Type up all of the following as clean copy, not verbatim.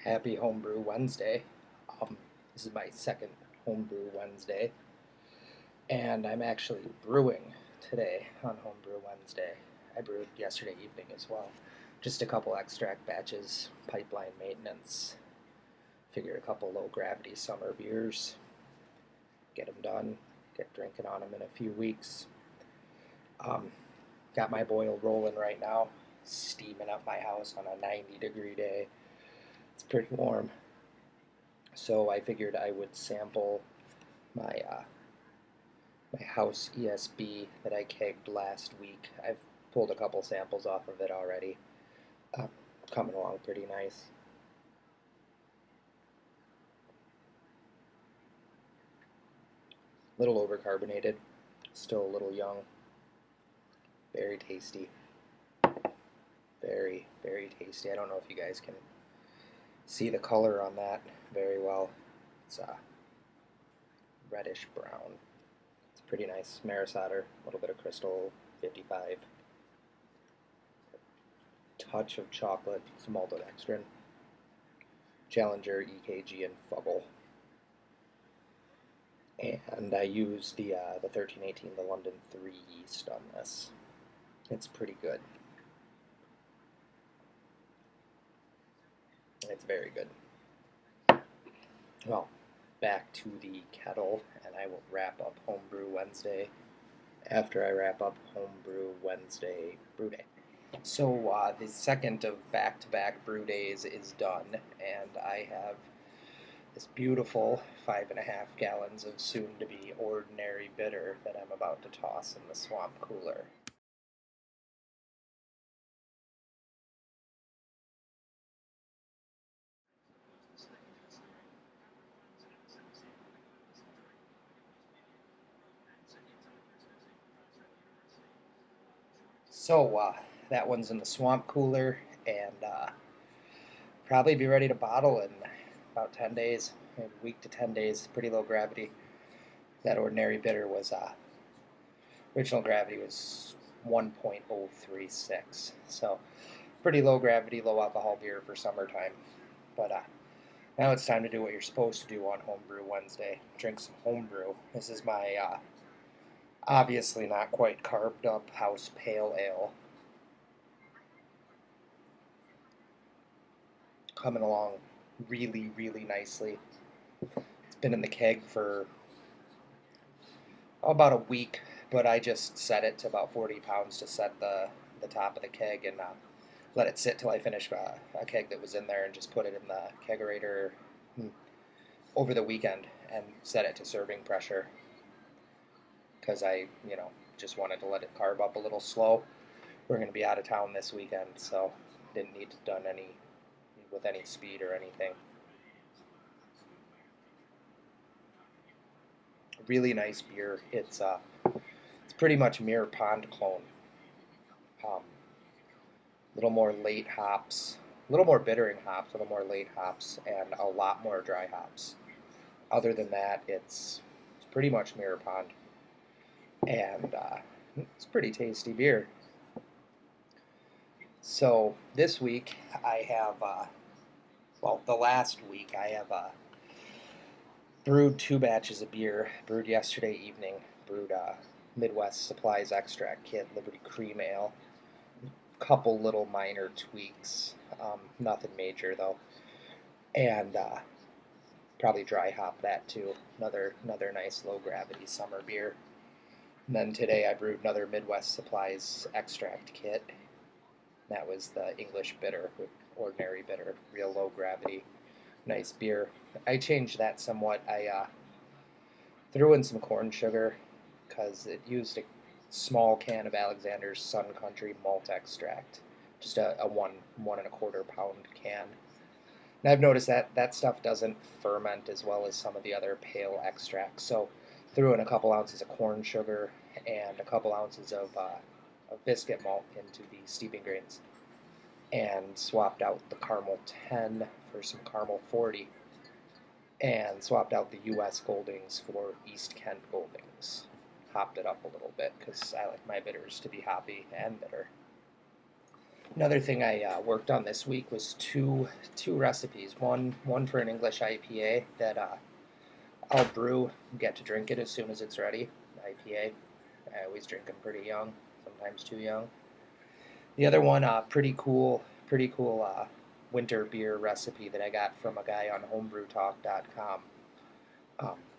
Happy Homebrew Wednesday. Um, this is my second Homebrew Wednesday, and I'm actually brewing today on Homebrew Wednesday. I brewed yesterday evening as well. Just a couple extract batches, pipeline maintenance. Figured a couple low gravity summer beers, get them done, get drinking on them in a few weeks. Um, got my boil rolling right now, steaming up my house on a 90-degree day. It's pretty warm. So I figured I would sample my my house ESB that I kegged last week. I've pulled a couple samples off of it already. Uh, Coming along pretty nice. A little overcarbonated, still a little young. Very tasty. Very, very tasty. I don't know if you guys can see the color on that very well. It's reddish brown. It's pretty nice. Maris Otter, a little bit of crystal 55. Touch of chocolate, some maltodextrin. Challenger, EKG, and Fuggle. And I used the 1318, the London 3 yeast on this. It's pretty good. It's very good. Well, back to the kettle, and I will wrap up Homebrew Wednesday after I wrap up Homebrew Wednesday Brew Day. So the second of back-to-back brew days is done, and I have this beautiful 5.5 gallons of soon-to-be ordinary bitter that I'm about to toss in the swamp cooler. So that one's in the swamp cooler, and probably be ready to bottle in about 10 days, maybe a week to 10 days. Pretty low gravity. That ordinary bitter was original gravity was 1.036, so pretty low gravity, low alcohol beer for summertime. But now it's time to do what you're supposed to do on Homebrew Wednesday. Drink some homebrew. This is my obviously not quite carved up house pale ale. Coming along really, really nicely. It's been in the keg for about a week, but I just set it to about 40 pounds to set the top of the keg and let it sit till I finish a keg that was in there and just put it in the kegerator over the weekend and set it to serving pressure because I just wanted to let it carve up a little slow. We're going to be out of town this weekend, so didn't need to done any with any speed or anything. Really nice beer. It's pretty much Mirror Pond clone. A little more late hops, a little more bittering hops, a little more late hops, and a lot more dry hops. Other than that, it's pretty much Mirror Pond, and it's pretty tasty beer. So this week I have, the last week I have brewed 2 batches of beer. Brewed yesterday evening. Brewed Midwest Supplies Extract Kit Liberty Cream Ale. Couple little minor tweaks, nothing major though, and probably dry hop that too. Another nice low gravity summer beer. And then today I brewed another Midwest Supplies Extract Kit. That was the English bitter with ordinary bitter, real low gravity, nice beer. I changed that somewhat. I threw in some corn sugar because it used a small can of Alexander's Sun Country malt extract, just a 1.25 pound can. And I've noticed that that stuff doesn't ferment as well as some of the other pale extracts. So threw in a couple ounces of corn sugar and a couple ounces of biscuit malt into the steeping grains, and swapped out the caramel 10 for some caramel 40, and swapped out the U.S. Goldings for East Kent Goldings. Hopped it up a little bit because I like my bitters to be hoppy and bitter. Another thing I worked on this week was two recipes. One for an English IPA that I'll brew, get to drink it as soon as it's ready. IPA, I always drink them pretty young, sometimes too young. The other one, pretty cool winter beer recipe that I got from a guy on homebrewtalk.com.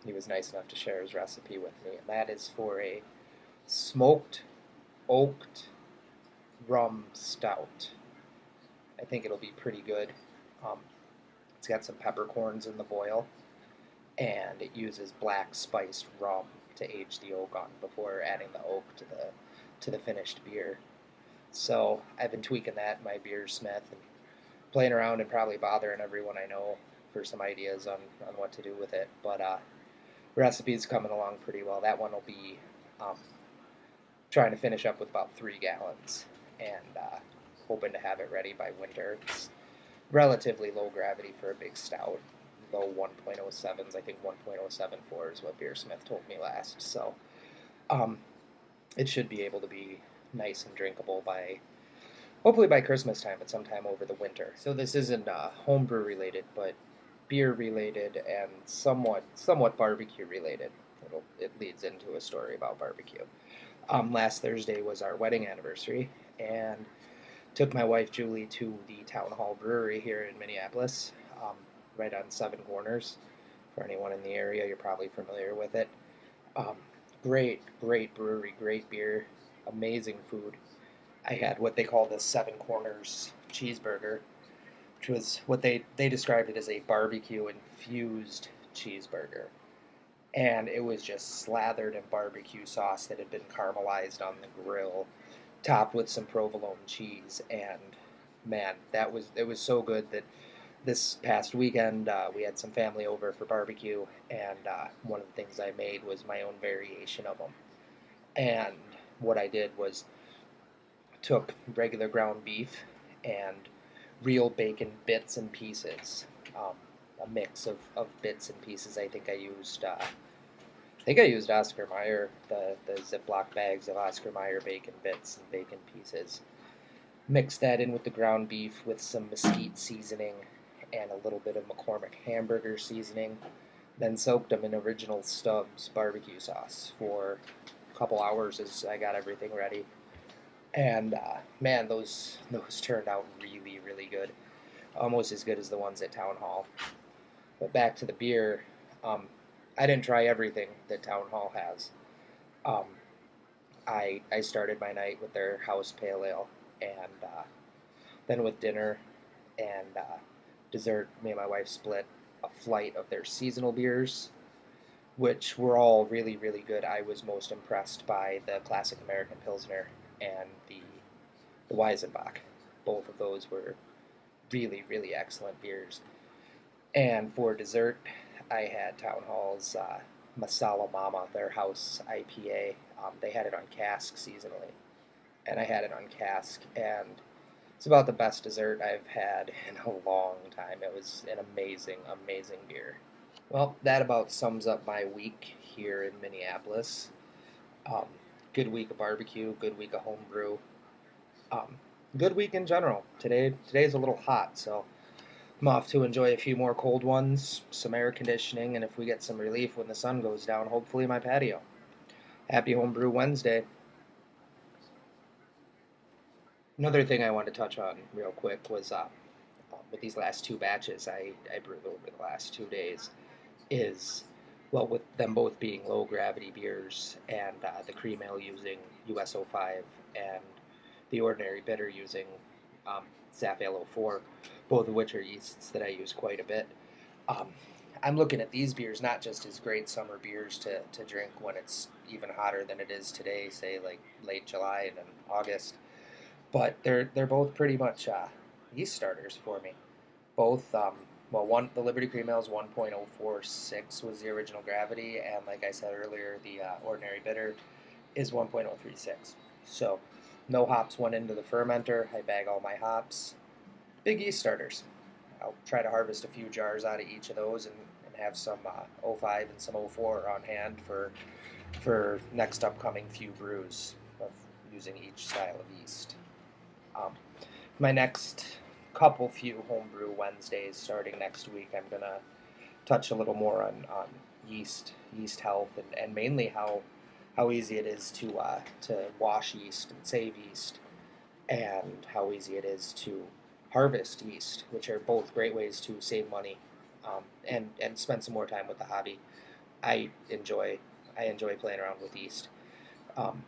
He was nice enough to share his recipe with me, and that is for a smoked oaked rum stout. I think it'll be pretty good. Um, it's got some peppercorns in the boil, and it uses black spiced rum to age the oak on before adding the oak to the finished beer. So I've been tweaking that in my beer smith and playing around and probably bothering everyone I know for some ideas on what to do with it. But recipe's coming along pretty well. That one will be um, trying to finish up with about 3 gallons and hoping to have it ready by winter. It's relatively low gravity for a big stout. Low 1.07s, I think 1.074 is what Beersmith told me last. So um, it should be able to be nice and drinkable by hopefully by Christmas time, but sometime over the winter. So this isn't homebrew related, but beer related and somewhat barbecue related. It leads into a story about barbecue. Last Thursday was our wedding anniversary, and took my wife Julie to the Town Hall Brewery here in Minneapolis, right on Seven Corners. For anyone in the area, you're probably familiar with it. Um, great brewery, great beer, amazing food. I had what they call the Seven Corners cheeseburger, which was what they described it as a barbecue infused cheeseburger. And it was just slathered in barbecue sauce that had been caramelized on the grill, topped with some provolone cheese. And man, it was so good that this past weekend we had some family over for barbecue, and one of the things I made was my own variation of them. And what I did was took regular ground beef and real bacon bits and pieces, a mix of bits and pieces. I think I used Oscar Mayer, the Ziploc bags of Oscar Mayer bacon bits and bacon pieces. Mixed that in with the ground beef with some mesquite seasoning and a little bit of McCormick hamburger seasoning. Then soaked them in original Stubbs barbecue sauce for a couple hours as I got everything ready. And man, those turned out really good, almost as good as the ones at Town Hall. But back to the beer, um, I didn't try everything that Town Hall has. Um, I started my night with their house pale ale, and then with dinner and dessert, me and my wife split a flight of their seasonal beers, which were all really good. I was most impressed by the Classic American Pilsner and the Weizenbach. Both of those were really excellent beers. And for dessert, I had Town Hall's Masala Mama, their house IPA. They had it on cask seasonally, and I had it on cask, and it's about the best dessert I've had in a long time. It was an amazing beer. Well, that about sums up my week here in Minneapolis. Um, Good week of barbecue, good week of homebrew, um, good week in general. Today's a little hot, so I'm off to enjoy a few more cold ones, some air conditioning, and if we get some relief when the sun goes down, hopefully my patio. Happy Homebrew Wednesday. Another thing I wanted to touch on real quick was with these last two batches I brewed over the last 2 days is, well, with them both being low gravity beers and the cream ale using US-05 and the ordinary bitter using SAF Ale 04, both of which are yeasts that I use quite a bit. Um, I'm looking at these beers not just as great summer beers to drink when it's even hotter than it is today, say like late July and August, but they're both pretty much yeast starters for me. Both, the Liberty Cream Ale is 1.046 was the original gravity, and like I said earlier, the Ordinary Bitter is 1.036. So no hops went into the fermenter. I bag all my hops. Big yeast starters. I'll try to harvest a few jars out of each of those and have some 05 and some 04 on hand for next upcoming few brews of using each style of yeast. Um, my next few homebrew Wednesdays starting next week, I'm gonna touch a little more on yeast health, and mainly how easy it is to wash yeast and save yeast, and how easy it is to harvest yeast, which are both great ways to save money, and spend some more time with the hobby. I enjoy I enjoy playing around with yeast. Um,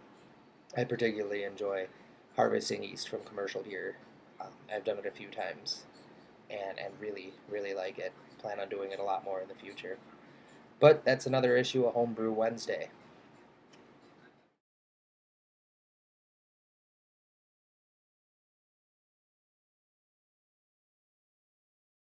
I particularly enjoy harvesting yeast from commercial beer. I've done it a few times, and really like it. Plan on doing it a lot more in the future. But that's another issue of Homebrew Wednesday.